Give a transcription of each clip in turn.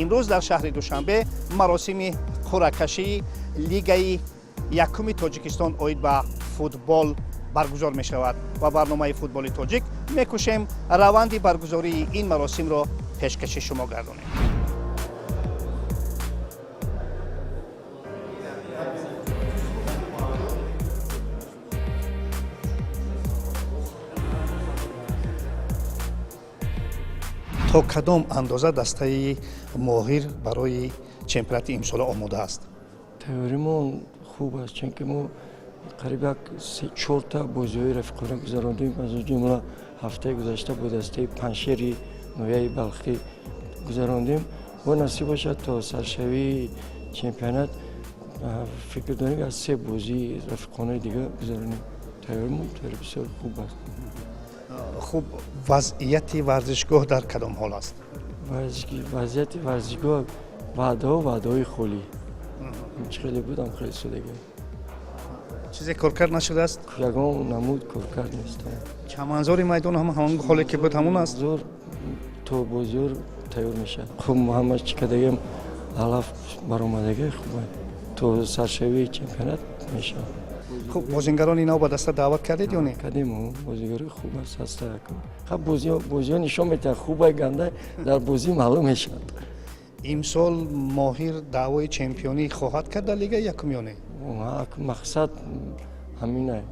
امروز در شهر دوشنبه مراسم قرعه‌کشی لیگ یکم تاجیکستان اوید به فوتبال برگزار می شود و برنامه فوتبال تاجیک میکوشیم روند برگزاری این مراسم را پیشکش شما گردانیم. تا کدام اندازه دسته ماهر برای چمپیونات امسال آماده است؟ تئوریمون خوب است چون که ما قریب 3-4 تا بازی رفیقانه گذراندیم. از جمله هفته گذشته با دسته پنشیر نویای بلخی گذراندیم و نصیب باشد تا سرشوی چمپیونات فکر داریم از 3 بازی رفیقانه دیگه گذرانیم. تئوریمون بسیار خوب است. خوب، وضعیت ورزشگاه در کدام حال است؟ وضعیت ورزشگاه وعده خالی. خیلی بودم خیلی سودگی. چیزی کارکرد نشده است؟ یگان نمود کارکرد نیست. چمنزار میدان هم همون حالی که بود همون است؟ زور تو بزرگ تیار میشه. خوب همش چیکار علف برآمدگی خوبه. تو سرشوی چمپیونات میشه. خوب، بازیگران اینا با دسته دعوت کردید یا نه؟ کردیم. بازیگری خوب است هست. خب بازی نشون میده خوبه گنده در بازی معلوم میشه. امسال ماهر دعوای چمپیونی خواهد کرد در لیگ یکم یا نه؟ مقصد همینه.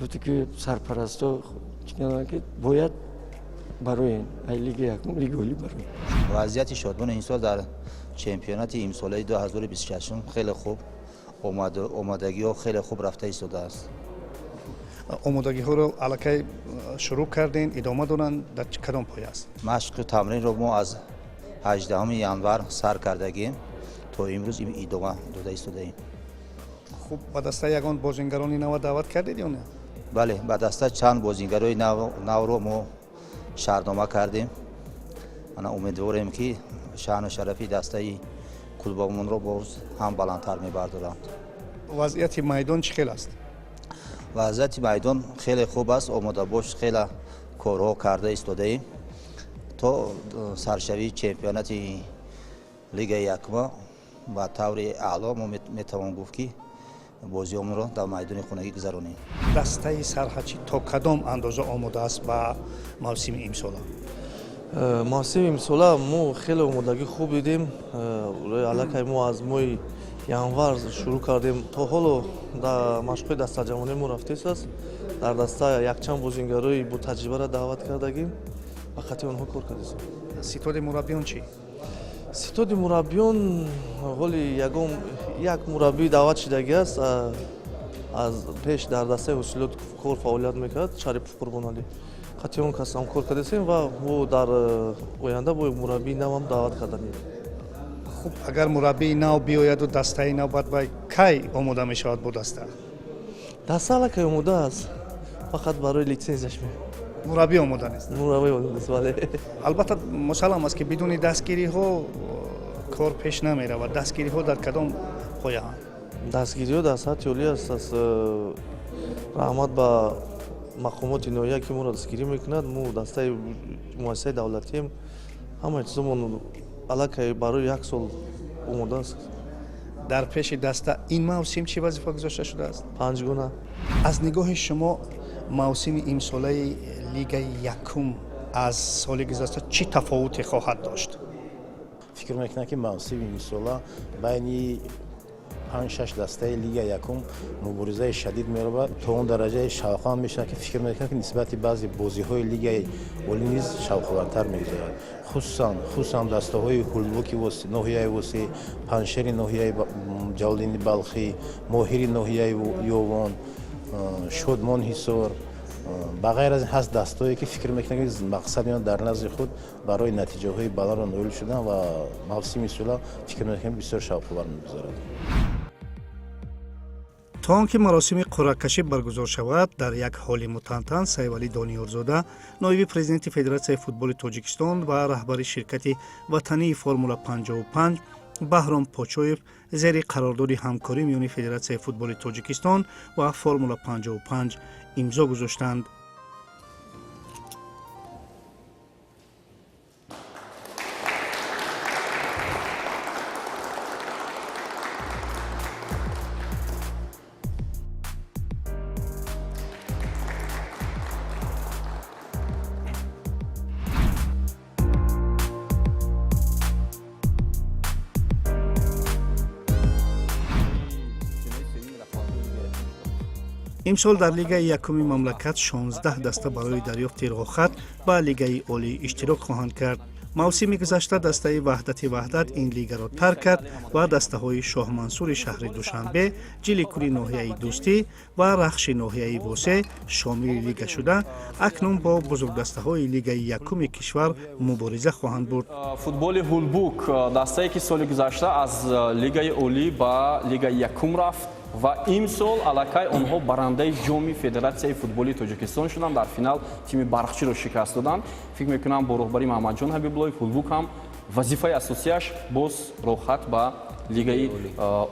گفته که سرپرستا که باید برای لیگ یکم لیگ اولی برای وضعیت شادمان این سال در چمپیونات امسال 2026 خیلی خوب آمادگی ها خیلی خوب رفته ایستاده است. آمادگی ها رو الکی شروع کردین، ادامه دارن در کدام پایه است؟ مشق تمرین رو ما از 18 ینور سر کردگیم تا امروز ادامه داده ایستاده ایم. خوب، با دسته یگان بازیگرانی نو دعوت کردید یا نه؟ بله، با دسته چند بازیگرای نو رو ما شرطنامه کردیم. من امیدوارم که شأن و شرفی دسته کلوبمون رو باز هم بلندتر میبردارند. وضعیت میدان چه است؟ وضعیت میدان خیلی خوب است. آماده باش خیلی کارها کرده ایستاده ایم تا سرشوی چمپیونات لیگ یکم با طور اعلا ما میتوان گفت که بازیامون رو در میدان خونگی گذرانیم. دسته سرحچی تا کدام اندازه آماده است با موسم امسال؟ موسم امسال ما خیلی آمادگی خوب دیدیم. الکی ما از ماه ینور شروع کردیم تا حالا در مشق دسته جوانی ما رفته است. در دسته یک چند بازیگرای با تجربه را دعوت کردگیم و خاطر آنها کار کردیم. ستاد مربیان چی؟ ستاد مربیان حالی یک مربی دعوت شدگی است. از پیش در دسته حصولات کار فعالیت میکرد شریف قربانعلی. خاطر اون کس هم کار کردیم و او در آینده با مربی نو هم دعوت کردیم. خوب، اگر مربی نو بیاید و دسته نو بعد با کی آماده می شود با دسته؟ دسته الکی آماده است، فقط برای لیسانسش مربی آماده نیست. مربی آماده است. ولی البته مسلم است که بدون دستگیری ها کار پیش نمی رود. دستگیری ها در کدام پایه اند؟ دستگیری ها در سطح عالی است. از رحمت به مقامات نوعی که ما را دستگیری میکند، ما دسته مؤسسه دولتی همه چیزمون الکی برای 1 سال آماده است. در پیش دسته این موسم چه وظیفه گذاشته شده است؟ 5 گونه. از نگاه شما موسم امساله لیگ یکم از سال گذشته چه تفاوتی خواهد داشت؟ فکر میکنم که موسم امسال بین 5-6 دسته لیگ یکم مبارزه شدید می‌رود تا اون درجه شوق‌آور میشه که فکر میکنم که نسبت بعضی بازی‌های لیگ اولی نیز شوق‌آورتر می‌گذارد. خصوصا دسته‌های هولبوکی واسه ناحیه واسه پنشیر ناحیه جلدین بلخی، ماهری ناحیه یوان، شادمان حصار با غیر از این هست دستهایی که فکر میکنم که مقصد اینا در نزد خود برای نتیجه های بالا را نایل شدن و موسم امسال فکر میکنم بسیار شوق‌آور می‌گذارد. تا آنکه مراسم قرعه‌کشی برگزار شود، در یک حال متنتن سیدولی دانیارزاده، نایب پرزیدنت فدراسیون فوتبال تاجیکستان و رهبر شرکت وطنی فرمول 55 بهرام پاچویف زیر قرارداد همکاری میان فدراسیون فوتبال تاجیکستان و فرمول 55 امضا گذاشتند. имсол дар лигаи якуми мамлакат 16 даста барои дарёфти роҳхат ба лигаи олӣ иштирок хоҳанд кард. мавсими гузашта дастаи ваҳдати ваҳдат ин лигаро тарк кард ва дастаҳои шоҳмансури шаҳри душанбе, ҷиликури ноҳияи дӯстӣ ва рахши ноҳияи восе шомили лига шуда, акнун бо бузургдастаҳои лигаи якуми кишвар мубориза хоҳанд бурд. футболи ҳулбук дастае ки соли гузашта аз лигаи олӣ ба лигаи якум рафт ва имсол аллакай онҳо барандаи ҷоми федератсияи футболи тоҷикистон шуданд. Дар финал тими бархчиро шикаст доданд. фикр мекунам бо роҳбари маҳмадҷон ҳабибуллоев ҳулбук ҳам вазифаи асосияш боз роҳхат ба лигаи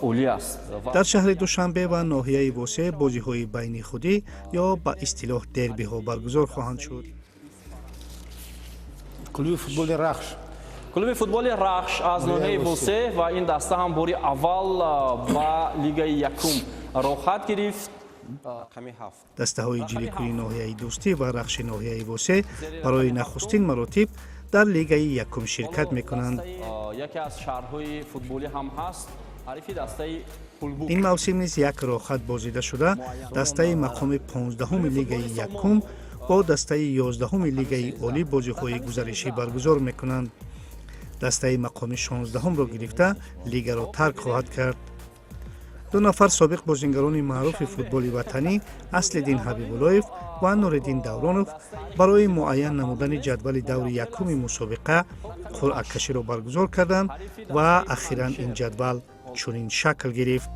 олӣ аст. дар шаҳри душанбе ва ноҳияи восе бозиҳои байни худӣ ё ба истилоҳ дербиҳо баргузор хоҳанд шуд. клуби футболи рахш клуби футболи рахш аз ноҳияи восе ва ин даста ҳам бори аввал ба лигаи якум роҳхат гирифт. дастаҳои ҷиликури ноҳияи дӯстӣ ва рахши ноҳияи восе барои нахустин маротиб дар лигаи якум ширкат мекунанд. яке аз шаҳрҳои футболӣ ҳам ҳаст. ҳарифи дастаи ҳулбук ин мавсим низ як роҳхат бозида шуда, дастаи мақоми 15-уми лигаи якум бо дастаи 11-уми лигаи олӣ бозиҳои гузаришӣ баргузор мекунанд. дастаи мақоми 16-умро гирифта лигаро тарк хоҳад кард. ду нафар собиқ бозингарони маъруфи футболи ватанӣ Аслиддин Ҳабибуллоев ва Нуриддин Давронов барои муайян намудани ҷадвали даври якуми мусобиқа қуръакаширо баргузор карданд ва ахиран ин ҷадвал чунин шакл гирифт.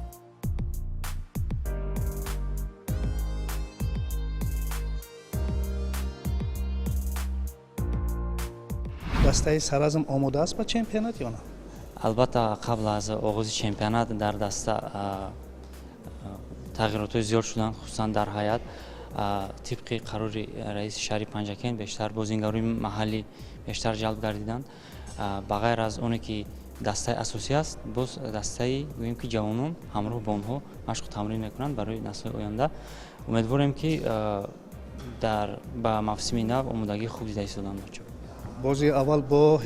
дастаи саразм омода аст ба чемпионат ё на? албатта қабл аз оғози чемпионат дар даста тағйиротҳои зиёд шуданд, хусусан дар ҳайат. тибқи қарори раиси шаҳри Панҷакен бештар бозингарои маҳаллӣ бештар ҷалб гардиданд. ба ғайр аз оне ки дастаи асосӣ аст, боз дастаи гӯем ки ҷавонон ҳамроҳ бо онҳо машқу тамрин мекунанд барои наслҳои оянда. умедворем ки ба мавсими нав омодагии хуб дида истоданд бошад. бози аввал бо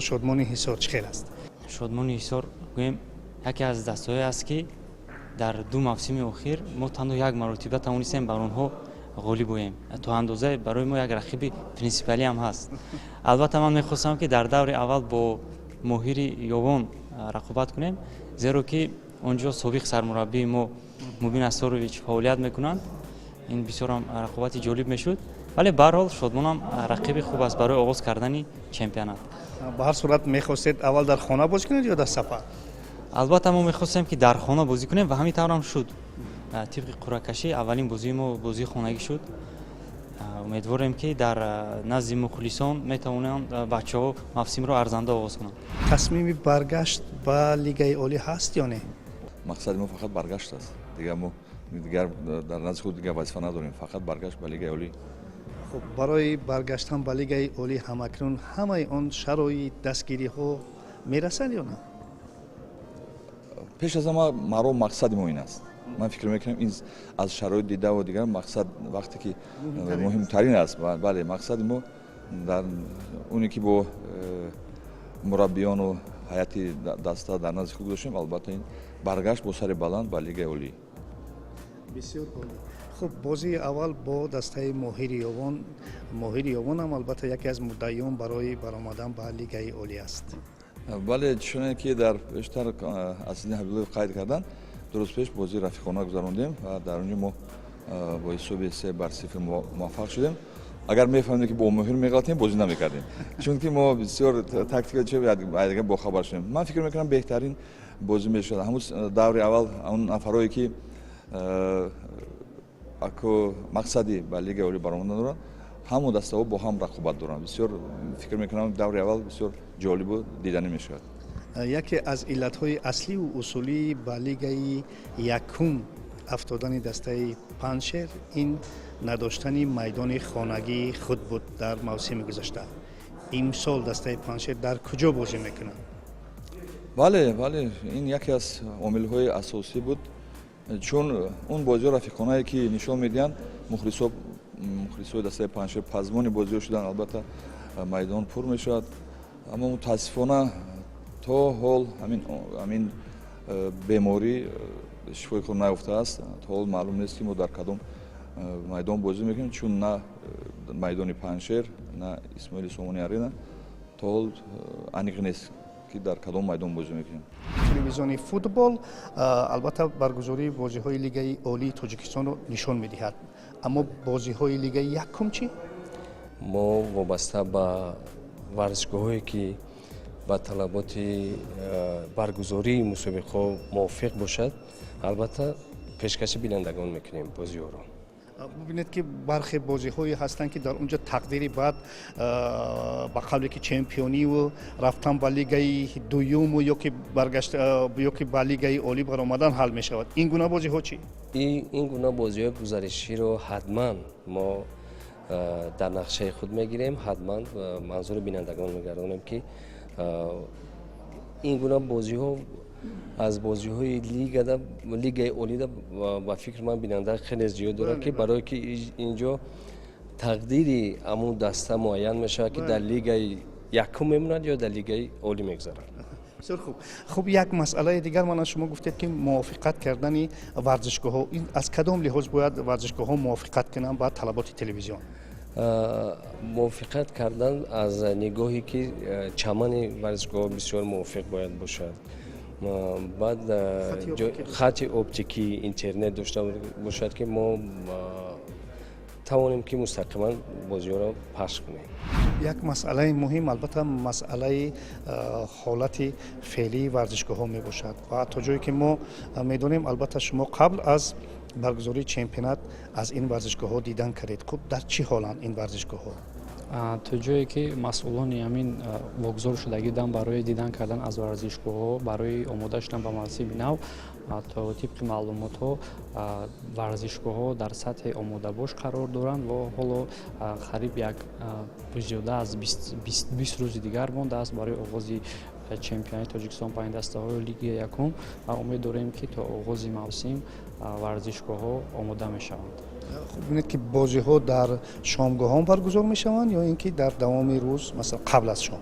Шодмони Ҳисор чӣ хел аст? Шодмони Ҳисор гӯем яке аз дастаҳое аст ки дар ду мавсими охир мо танҳо як маротиба тавонистем бар онҳо ғолиб оем. то андозае барои мо як рақиби принсипалӣ ҳам ҳаст. албатта ман мехостам ки дар даври аввал бо моҳири ёвон рақобат кунем, зеро ки онҷо собиқ сармураббии мо Мубин Асорович фаъолият мекунанд. ин бисёрам рақобати ҷолиб мешуд. вале ба ҳар ҳол Шодмонам рақиби хуб аст барои оғоз кардани чемпионат. ба ҳар сурат мехостед аввал дар хона бозӣ кунед ё дар сафар? албатта мо мехостем ки дар хона бозӣ кунем ва ҳамин таврам шуд. тибқи қуръакашӣ аввалин бозии мо бозии хонагӣ шуд. умедворем ки дар назди мухлисон метавонанд бачаҳо мавсимро арзанда оғоз кунанд. тасмими баргашт ба лигаи олӣ ҳаст ё не? мақсади мо фақат баргашт аст. дигар дар назди худ дигар вазифа надорем, фақат баргашт ба лигаи олӣ. хуб, барои баргаштан ба лигаи олӣ ҳамакнун ҳамаи он шароит дастгириҳо мерасад ё на? пеш аз ҳама маро мақсади мо ин аст. ман фикр мекунам ин аз шароит дидаву дигар мақсад вақте ки муҳимтарин аст. бале, мақсади мо дар оне ки бо мураббиёну ҳайати даста дар назди худ гузоштем, албатта ин баргашт бо сари баланд ба лигаи олӣ. бисёр олӣ. хуб, бозии аввал бо дастаи моҳири ёвон ҳам албатта яке аз муддаиён барои баромадан ба лигаи олӣ аст. бале, чуне ки дар бештар Аслиддин Ҳабибуллоев қайд карданд, дуруст пеш бозии рафиқона гузарондем ва дар онҷо мо бо ҳисоби 3-0 муваффақ шудем. агар мефаҳмидем ки бо моҳир меғалтем, бозӣ намекардем, чунки мо бисёр тактика дигар бохабар шудем. ман фикр мекунам беҳтарин бозӣ мешуд. ҳамун даври аввал он нафарое ки мақсади ба лигаи олӣ баромадан доранд, ҳамон дастаҳо бо ҳам рақобат доранд. бисёр фикр мекунам даври аввал бисёр ҷолибу диданӣ мешавад. яке аз иллатҳои асливу усулӣ ба лигаи якум афтодани дастаи панҷшер ин надоштани майдони хонагии худ буд дар мавсими гузашта. имсол дастаи панҷшер дар куҷо бозӣ мекунад? бале, ин яке аз омилҳои асосӣ буд, чун он бозиҳо рафиқонае ки нишон медиҳанд, мухлисои дастаи панҷшер пазмони бозиҳо шуданд. албатта майдон пур мешавад, аммо мутаассифона то ҳол ҳамин беморӣ шифои худ наёфтааст. То ҳол маълум нест ки мо дар кадом майдон бозӣ мекунем, чун на майдони Паншер, на Исмоили Сомони арена то ҳол аниқ нест ки дар кадом майдон бозӣ мекунем. телевизиони футбол албатта баргузории бозиҳои лигаи олии тоҷикистонро нишон медиҳад, аммо бозиҳои лигаи якум чӣ? мо вобаста ба варзишгоҳое ки ба талаботи баргузории мусобиқаҳо мувофиқ бошад, албатта пешкаши бинандагон мекунем бозиҳоро. бубинед ки бархе бозиҳое ҳастанд ки дар унҷа тақдири баъд ба қавле ки чемпиониву рафтан ба лигаи дуюму ё ки ба лигаи олӣ баромадан ҳал мешавад. Ин гуна бозиҳо чӣ? ин гуна бозиҳои гузариширо ҳатман мо дар нақшаи худ мегирем, ҳатман манзури бинандагон мегардонем ки ин гуна бозиҳо аз бозиҳои лигаи олида ба фикр ман бинанда хеле зиёд дорад ки барое ки инҷо тақдири амун даста муайян мешавад ки дар лигаи якум мемонад ё дар лигаи олӣ мегзарад. бисёр хуб. Хуб, як масъалаи дигар мана шумо гуфтед ки мувофиқат кардани варзишгоҳҳо, ин аз кадом лиҳоз бояд варзишгоҳҳо мувофиқат кунанд ба талаботи телевизион? мувофиқат кардан аз нигоҳе ки чамани варзишгоҳ бисёр мувофиқ бояд бошад. баъд хати оптикӣ, интернет дошта бошад ки мо тавонем ки мустақиман бозиҳоро пахш кунем. як масъалаи муҳим албатта масъалаи ҳолати феълии варзишгоҳҳо мебошад ва то ҷое ки мо медонем албатта шумо қабл аз баргузории чемпионат аз ин варзишгоҳҳо дидан кардед. Хуб, дар чӣ ҳоланд ин варзишгоҳҳо? то ҷое ки масъулони ҳамин вогузор шудагӣ дам барои дидан кардан аз варзишгоҳҳо барои омода шудан ба мавсими нав, то тибқи маълумотҳо варзишгоҳҳо дар сатҳи омодабош қарор доранд ва ҳоло қариб як зиёда аз 20 рӯзи дигар мондааст барои оғози чемпионати Тоҷикистон паҳни дастаҳои лиги якум ва умед дорем ки то оғози мавсим варзишгоҳҳо омода мешаванд. Хуб, бинед ки бозиҳо дар шомгоҳон баргузор мешаванд ё ин ки дар давоми рӯз, масалан қабл аз шом?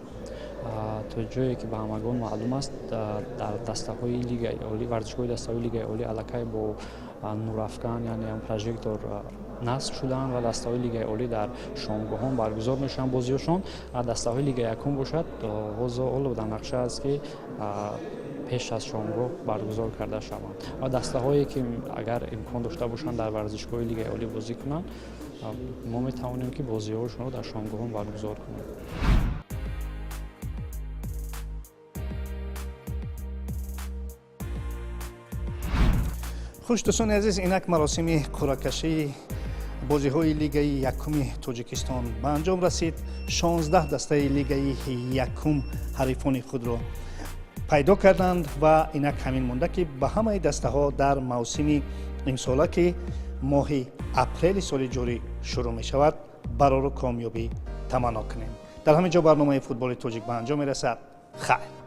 то ҷое ки ба ҳамагон маълум аст, дар дастаҳои лигаи олӣ, варзишгоҳи дастаҳои лигаи олӣ аллакай бо нурафкан, яъне прожектор насб шуданд ва дастаҳои лигаи олӣ дар шомгоҳон баргузор мешаванд бозиҳошон. Дастаҳои лигаи якум бошад, ҳозир дар нақша аст ки пеш аз шомгоҳ баргузор карда шаванд. ва дастаҳое ки агар имкон дошта бошанд дар варзишгоҳи лигаи олӣ бозӣ кунанд, мо метавонем ки бозиҳошонро дар шомгоҳон баргузор кунем. хуш, дӯстони азиз, инак маросими қуръакашии бозиҳои лигаи якуми Тоҷикистон ба анҷом расид. 16 дастаи лигаи якум ҳарифони худро пайдо карданд ва инак ҳамин монда ки ба ҳамаи дастаҳо дар мавсими имсола ки моҳи апрели соли ҷорӣ шурӯъ мешавад барору комёбӣ таманно кунем. дар ҳамин ҷо барномаи футболи тоҷик ба анҷом мерасад. хайр.